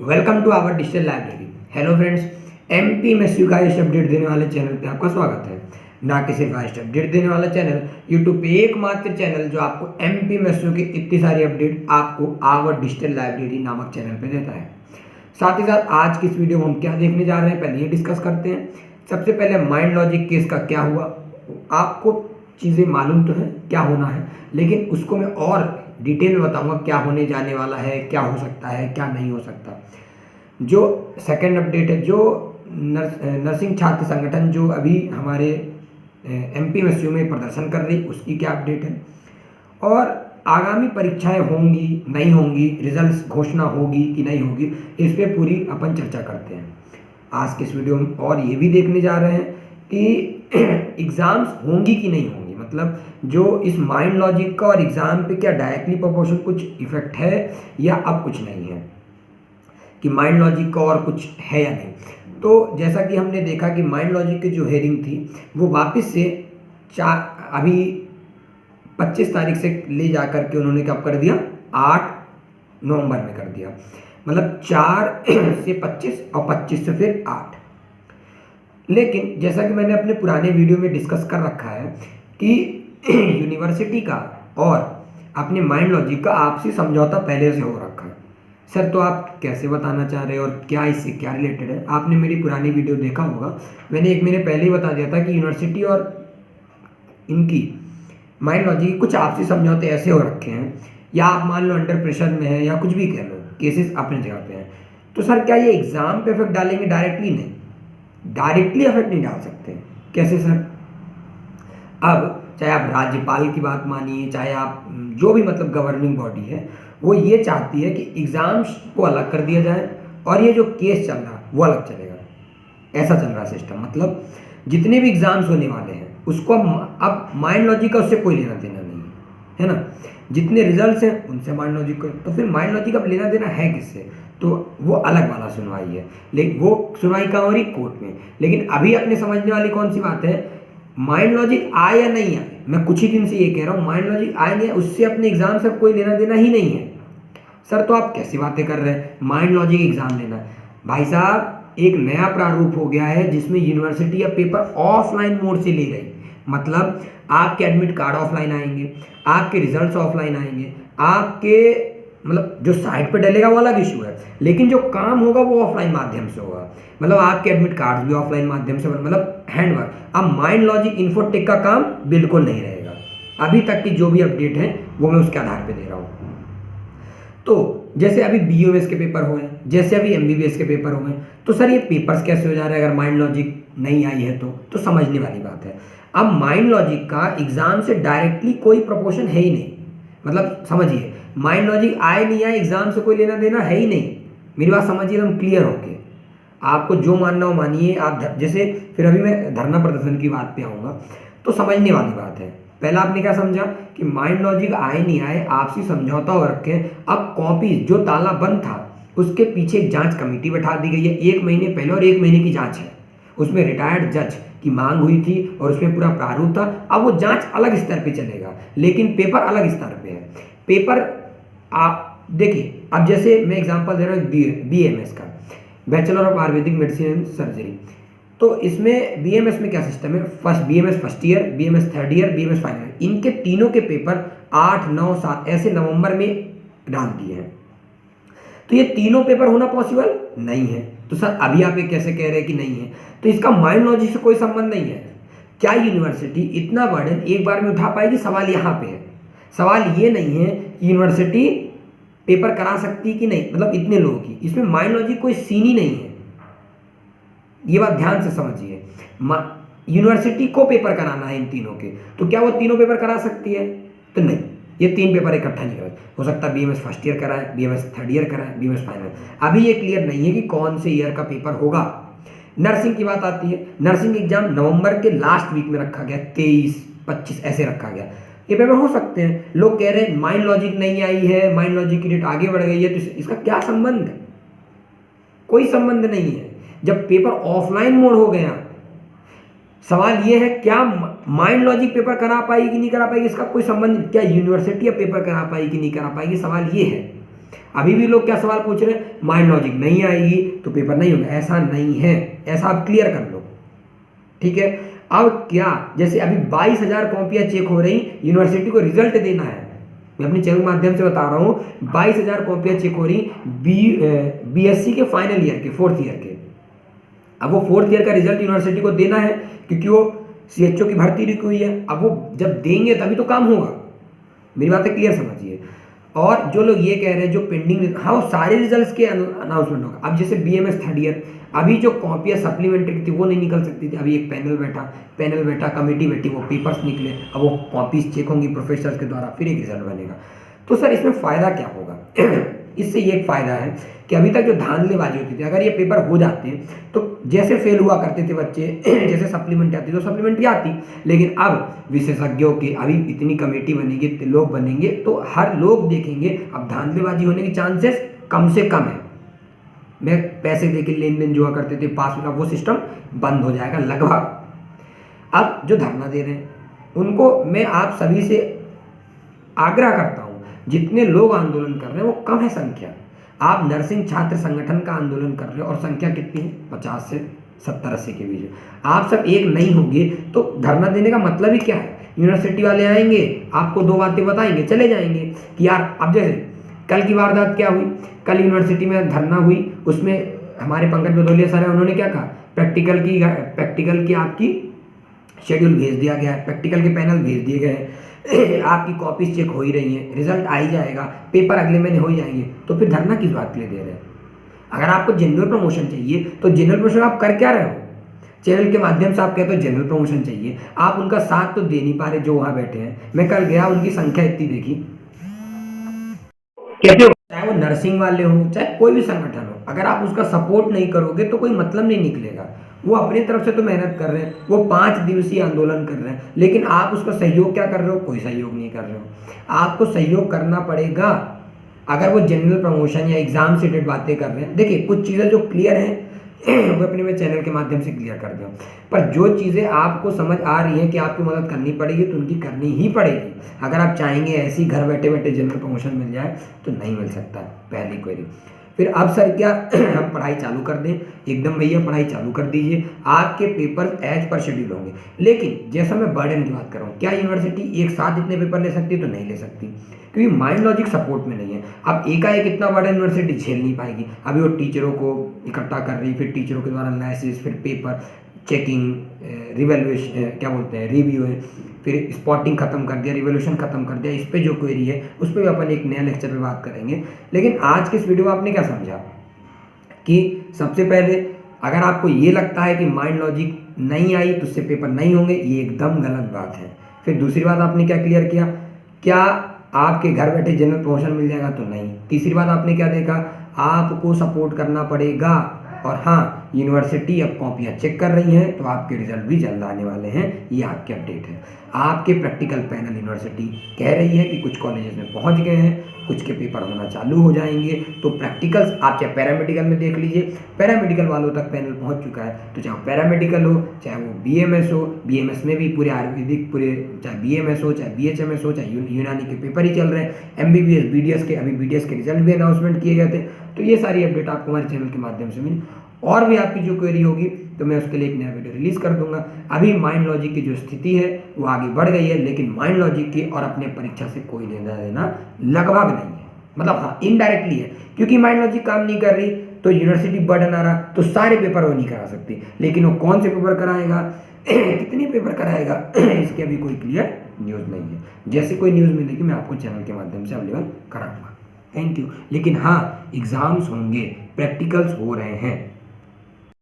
Welcome to our digital library. Hello friends, MPMSU का इस update देने वाले चैनल पे आपका स्वागत है। ना कि सिर्फ आज अपडेट देने वाला चैनल, यूट्यूब पे एकमात्र चैनल जो आपको एमपीएमएसयू की इतनी सारी अपडेट आपको आवर डिजिटल लाइब्रेरी नामक चैनल पे देता है। साथ ही साथ आज की इस वीडियो में हम क्या देखने जा रहे हैं, पहले ये डिस्कस करते हैं। सबसे पहले माइंड लॉजिक केस का क्या हुआ, आपको चीज़ें मालूम तो है क्या होना है, लेकिन उसको मैं और डिटेल में बताऊंगा क्या होने जाने वाला है, क्या हो सकता है, क्या नहीं हो सकता। जो सेकंड अपडेट है, जो नर्सिंग छात्र संगठन जो अभी हमारे एमपीएमएसयू में प्रदर्शन कर रही, उसकी क्या अपडेट है, और आगामी परीक्षाएं होंगी नहीं होंगी, रिजल्ट्स घोषणा होगी कि नहीं होगी, इस पर पूरी अपन चर्चा करते हैं आज के इस वीडियो में। और ये भी देखने जा रहे हैं कि एग्ज़ाम्स होंगी कि नहीं होंगी, मतलब जो इस माइंड लॉजिक का और एग्ज़ाम पे क्या डायरेक्टली प्रोपोर्शनल कुछ इफेक्ट है या अब कुछ नहीं है, कि माइंड लॉजिक का और कुछ है या नहीं। तो जैसा कि हमने देखा कि माइंड लॉजिक की जो हेयरिंग थी वो वापस से अभी 25 तारीख से ले जा कर के उन्होंने कब कर दिया, 8 नवंबर में कर दिया, मतलब 4 से 25 और 25 से फिर 8। लेकिन जैसा कि मैंने अपने पुराने वीडियो में डिस्कस कर रखा है कि यूनिवर्सिटी का और अपने माइंड लॉजिक का आपसी समझौता पहले से हो रखा है। सर तो आप कैसे बताना चाह रहे हैं और क्या इससे क्या रिलेटेड है, आपने मेरी पुरानी वीडियो देखा होगा, मैंने 1 महीने पहले ही बता दिया था कि यूनिवर्सिटी और इनकी माइंड लॉजिक कुछ आपसी समझौते ऐसे हो रखे हैं, या आप मान लो अंडर प्रेशर में है या कुछ भी कह लो, केसेस अपने जगह पे हैं। तो सर क्या ये एग्ज़ाम पे इफेक्ट डालेंगे? डायरेक्टली नहीं, डायरेक्टली इफेक्ट नहीं डाल सकते। कैसे सर? अब चाहे आप राज्यपाल की बात मानिए, चाहे आप जो भी मतलब गवर्निंग बॉडी है, वो ये चाहती है कि एग्ज़ाम्स को अलग कर दिया जाए और ये जो केस चल रहा है वो अलग चलेगा। ऐसा चल रहा है सिस्टम, मतलब जितने भी एग्ज़ाम्स होने वाले हैं उसको अब माइंड लॉजिक का उससे कोई लेना देना नहीं है ना। जितने रिजल्ट्स हैं उनसे माइंड लॉजिक को, तो फिर माइंड लॉजिक अब लेना देना है किससे? तो वो अलग वाला सुनवाई है, लेकिन वो सुनवाई कहाँ हो रही? कोर्ट में। लेकिन अभी अपने समझने वाली कौन सी बात है, माइंड लॉजिक आए या नहीं आए, मैं कुछ ही दिन से ये कह रहा हूँ, माइंड लॉजिक आए नहीं आए उससे अपने एग्जाम से कोई लेना देना ही नहीं है। सर तो आप कैसी बातें कर रहे हैं, माइंड लॉजिक एग्जाम लेना है? भाई साहब, एक नया प्रारूप हो गया है जिसमें यूनिवर्सिटी या पेपर ऑफलाइन मोड से ले रही, मतलब आपके एडमिट कार्ड ऑफलाइन आएंगे, आपके रिजल्ट्स ऑफलाइन आएंगे, आपके मतलब जो साइट पे डलेगा वो अलग इशू है, लेकिन जो काम होगा वो ऑफलाइन माध्यम से होगा, मतलब आपके एडमिट कार्ड भी ऑफलाइन माध्यम से, मतलब हैंडवर्क। अब माइंड लॉजिक इन्फोटेक का काम बिल्कुल नहीं रहेगा। अभी तक की जो भी अपडेट है वो मैं उसके आधार पे दे रहा हूँ। तो जैसे अभी बीओएस के पेपर हुए हैं, जैसे अभी एमबीबीएस के पेपर हुए हैं, तो सर ये पेपर्स कैसे हो जा रहे हैं अगर माइंड लॉजिक नहीं आई है तो समझने वाली बात है। अब माइंड लॉजिक का एग्जाम से डायरेक्टली कोई प्रोपोर्शन है ही नहीं, मतलब समझिए, माइंड लॉजिक आए नहीं आए एग्जाम से कोई लेना देना है ही नहीं। मेरी बात समझिए एकदम क्लियर होके, आपको जो मानना हो मानिए। आप जैसे फिर अभी मैं धरना प्रदर्शन की बात पे आऊँगा, तो समझने वाली बात है। पहला आपने क्या समझा कि माइंड लॉजिक आए नहीं आए आपसी समझौता हो रखे, अब कॉपी जो ताला बंद था उसके पीछे एक जांच कमेटी बैठा दी गई है 1 महीने पहले, और 1 महीने की जांच है, उसमें रिटायर्ड जज की मांग हुई थी और उसमें पूरा प्रारूप था। अब वो जांच अलग स्तर पे चलेगा, लेकिन पेपर अलग स्तर पे है। पेपर आप देखिए, अब जैसे मैं एग्जांपल दे रहा हूँ बीएमएस का, bachelor of Ayurvedic medicine and surgery. तो इसमें बीएमएस में क्या सिस्टम है, BMS first year, BMS third year, BMS final year, इनके तीनों के पेपर 8, 9, 7 ऐसे नवंबर में डाल दिए हैं। तो ये तीनों पेपर होना पॉसिबल नहीं है। तो सर अभी आप ये कैसे कह रहे हैं कि नहीं है? तो इसका माइंड लॉजिक से कोई संबंध नहीं है। क्या यूनिवर्सिटी इतना बर्डन एक बार में उठा पाएगी? सवाल यहाँ पे है। सवाल ये नहीं है कि यूनिवर्सिटी पेपर करा सकती कि नहीं, मतलब इतने लोगों की, इसमें माइंड लॉजिक कोई सीन ही नहीं है। ये बात ध्यान से समझिए, यूनिवर्सिटी को पेपर कराना है इन तीनों के, तो क्या वो तीनों पेपर करा सकती है? तो नहीं, ये 3 पेपर इकट्ठा नहीं करा हो सकता। बीएमएस फर्स्ट ईयर कराए, बीएमएस थर्ड ईयर कराए, बीएमएस फाइनल। अभी ये क्लियर नहीं है कि कौन से ईयर का पेपर होगा। नर्सिंग की बात आती है, नर्सिंग एग्जाम नवंबर के लास्ट वीक में रखा गया, 23, 25 ऐसे रखा गया। ये पेपर हो सकते हैं। लोग कह रहे हैं माइंड लॉजिक नहीं आई है, माइंड लॉजिक की डेट आगे बढ़ गई है, तो इसका क्या संबंध है? कोई संबंध नहीं है। जब पेपर ऑफलाइन मोड हो गया, सवाल ये है क्या माइंड लॉजिक पेपर करा पाएगी कि नहीं करा पाएगी, इसका कोई संबंध। क्या यूनिवर्सिटी अब पेपर करा पाएगी कि नहीं करा पाएगी, सवाल ये है। अभी भी लोग क्या सवाल पूछ रहे हैं, माइंड लॉजिक नहीं आएगी तो पेपर नहीं होगा। ऐसा नहीं है, ऐसा आप क्लियर कर लो, ठीक है। अब क्या, जैसे अभी 22,000 कॉपियां चेक हो रही, यूनिवर्सिटी को रिजल्ट देना है, मैं अपने चैनल के माध्यम से बता रहा हूँ, 22,000 कॉपियां चेक हो रही बीएससी के फाइनल ईयर के, 4th ईयर के। अब वो 4th ईयर का रिजल्ट यूनिवर्सिटी को देना है, क्योंकि वो सीएचओ की भर्ती रुकी हुई है। अब वो जब देंगे तभी तो काम होगा, मेरी बातें क्लियर समझिए। और जो लोग ये कह रहे हैं जो पेंडिंग, हाँ वो सारे रिजल्ट्स के अनाउंसमेंट होगा। अब जैसे बीएमएस 3rd ईयर, अभी जो कॉपियाँ सप्लीमेंट्री थी वो नहीं निकल सकती थी, अभी एक पैनल बैठा, कमेटी बैठी, वो पेपर्स निकले, अब वो कॉपीज चेक होंगी प्रोफेसर के द्वारा, फिर एक रिजल्ट बनेगा। तो सर इसमें फ़ायदा क्या होगा? इससे ये एक फ़ायदा है कि अभी तक जो धांधलेबाजी होती थी, अगर ये पेपर हो जाते हैं तो जैसे फेल हुआ करते थे बच्चे, जैसे सप्लीमेंट्री आती तो सप्लीमेंट्री आती, लेकिन अब विशेषज्ञों की अभी इतनी कमेटी बनेगी, लोग बनेंगे, तो हर लोग देखेंगे, अब धांधलेबाजी होने के चांसेस कम से कम है। मैं पैसे दे के लेन देन जो करते थे पास में, वो सिस्टम बंद हो जाएगा लगभग। अब जो धरना दे रहे हैं उनको मैं आप सभी से आग्रह करता हूँ, जितने लोग आंदोलन कर रहे हैं वो कम है संख्या। आप नर्सिंग छात्र संगठन का आंदोलन कर रहे हो और संख्या कितनी है? 50 से 70-80 के बीच। आप सब एक नहीं होंगे तो धरना देने का मतलब ही क्या है? यूनिवर्सिटी वाले आएंगे, आपको 2 बातें बताएंगे, चले जाएंगे कि यार, अब जैसे कल की वारदात क्या हुई, कल यूनिवर्सिटी में धरना हुई, उसमें हमारे पंकज भदौलिया सर है, उन्होंने क्या कहा, प्रैक्टिकल की आपकी शेड्यूल भेज दिया गया है, प्रैक्टिकल के पैनल भेज दिए गए हैं, आपकी कॉपीज चेक हो ही रही हैं, रिजल्ट आ ही जाएगा, पेपर अगले महीने हो ही जाएंगे, तो फिर धरना किस बात के लिए दे रहे हैं? अगर आपको जनरल प्रमोशन चाहिए तो जनरल प्रमोशन आप कर क्या रहे हो? चैनल के माध्यम से आप कहते हो जनरल प्रमोशन चाहिए, आप उनका साथ तो दे नहीं पा रहे जो वहाँ बैठे हैं। मैं कल गया, उनकी संख्या इतनी देखी, कहते हो चाहे वो नर्सिंग वाले हो, चाहे कोई भी संगठन हो, अगर आप उसका सपोर्ट नहीं करोगे तो कोई मतलब नहीं निकलेगा। वो अपनी तरफ से तो मेहनत कर रहे हैं, वो 5 दिवसीय आंदोलन कर रहे हैं, लेकिन आप उसका सहयोग क्या कर रहे हो? कोई सहयोग नहीं कर रहे हो। आपको सहयोग करना पड़ेगा। अगर वो जनरल प्रमोशन या एग्जाम से रिलेटेड बातें कर रहे हैं, देखिए कुछ चीज़ें जो क्लियर हैं वो अपने मैं चैनल के माध्यम से क्लियर कर दूँ, पर जो चीज़ें आपको समझ आ रही हैं कि आपको मदद करनी पड़ेगी तो उनकी करनी ही पड़ेगी। अगर आप चाहेंगे ऐसे ही घर बैठे बैठे जनरल प्रमोशन मिल जाए तो नहीं मिल सकता, पहली क्वेरी। फिर अब सर क्या हम पढ़ाई चालू कर दें? एकदम भैया पढ़ाई चालू कर दीजिए, आपके पेपर एज पर शेड्यूल होंगे। लेकिन जैसा मैं बर्डन की बात कर रहा हूँ, क्या यूनिवर्सिटी एक साथ इतने पेपर ले सकती है? तो नहीं ले सकती, क्योंकि माइंड लॉजिक सपोर्ट में नहीं है। अब एकाएक इतना बड़ा यूनिवर्सिटी झेल नहीं पाएगी। अभी वो टीचरों को इकट्ठा कर रही, फिर टीचरों के द्वारा एनालिसिस, फिर पेपर चेकिंग, रिवैल्यूएशन, क्या बोलते हैं, रिव्यू है, फिर स्पॉटिंग खत्म कर दिया, रिवोल्यूशन खत्म कर दिया। इस पे जो क्वेरी है उस पर भी अपन एक नया लेक्चर पे बात करेंगे। लेकिन आज के इस वीडियो में आपने क्या समझा कि सबसे पहले अगर आपको ये लगता है कि माइंड लॉजिक नहीं आई तो उससे पेपर नहीं होंगे, ये एकदम गलत बात है। फिर दूसरी बात आपने क्या क्लियर किया, क्या आपके घर बैठे जनरल प्रमोशन मिल जाएगा? तो नहीं। तीसरी बात आपने क्या देखा, आपको सपोर्ट करना पड़ेगा। और हाँ, यूनिवर्सिटी अब कॉपियाँ चेक कर रही हैं तो आपके रिजल्ट भी जल्द आने वाले हैं, ये आपके अपडेट है। आपके प्रैक्टिकल पैनल यूनिवर्सिटी कह रही है कि कुछ कॉलेजेस में पहुंच गए हैं, कुछ के पेपर होना चालू हो जाएंगे। तो प्रैक्टिकल्स आप चाहे पैरामेडिकल में देख लीजिए, पैरामेडिकल वालों तक पैनल पहुंच चुका है, तो चाहे पैरामेडिकल हो, चाहे वो बीएमएस हो, बीएमएस में भी पूरे आयुर्वेदिक, पूरे चाहे बीएमएस हो, चाहे बीएचएमएस हो, चाहे यूनानी के पेपर ही चल रहे हैं, एमबीबीएस, बीडीएस के, अभी बीडीएस के रिजल्ट भी अनाउंसमेंट किए गए थे। तो ये सारी अपडेट आपको हमारे चैनल के माध्यम से मिली। और भी आपकी जो क्वेरी होगी तो मैं उसके लिए एक नया वीडियो रिलीज कर दूंगा। अभी माइंड लॉजिक की जो स्थिति है वो आगे बढ़ गई है, लेकिन माइंड लॉजिक की और अपने परीक्षा से कोई लेना देना लगभग नहीं है, मतलब हाँ इनडायरेक्टली है, क्योंकि माइंड लॉजिक काम नहीं कर रही तो यूनिवर्सिटी बर्डन आ रहा, तो सारे पेपर वो नहीं करा सकती। लेकिन वो कौन से पेपर कराएगा, कितने पेपर कराएगा, इसकी अभी कोई क्लियर न्यूज़ नहीं है। जैसे कोई न्यूज़ मिलेगी मैं आपको चैनल के माध्यम से अवेलेबल कराऊंगा। Thank you. लेकिन हाँ, एग्जाम्स होंगे, प्रैक्टिकल्स हो रहे हैं।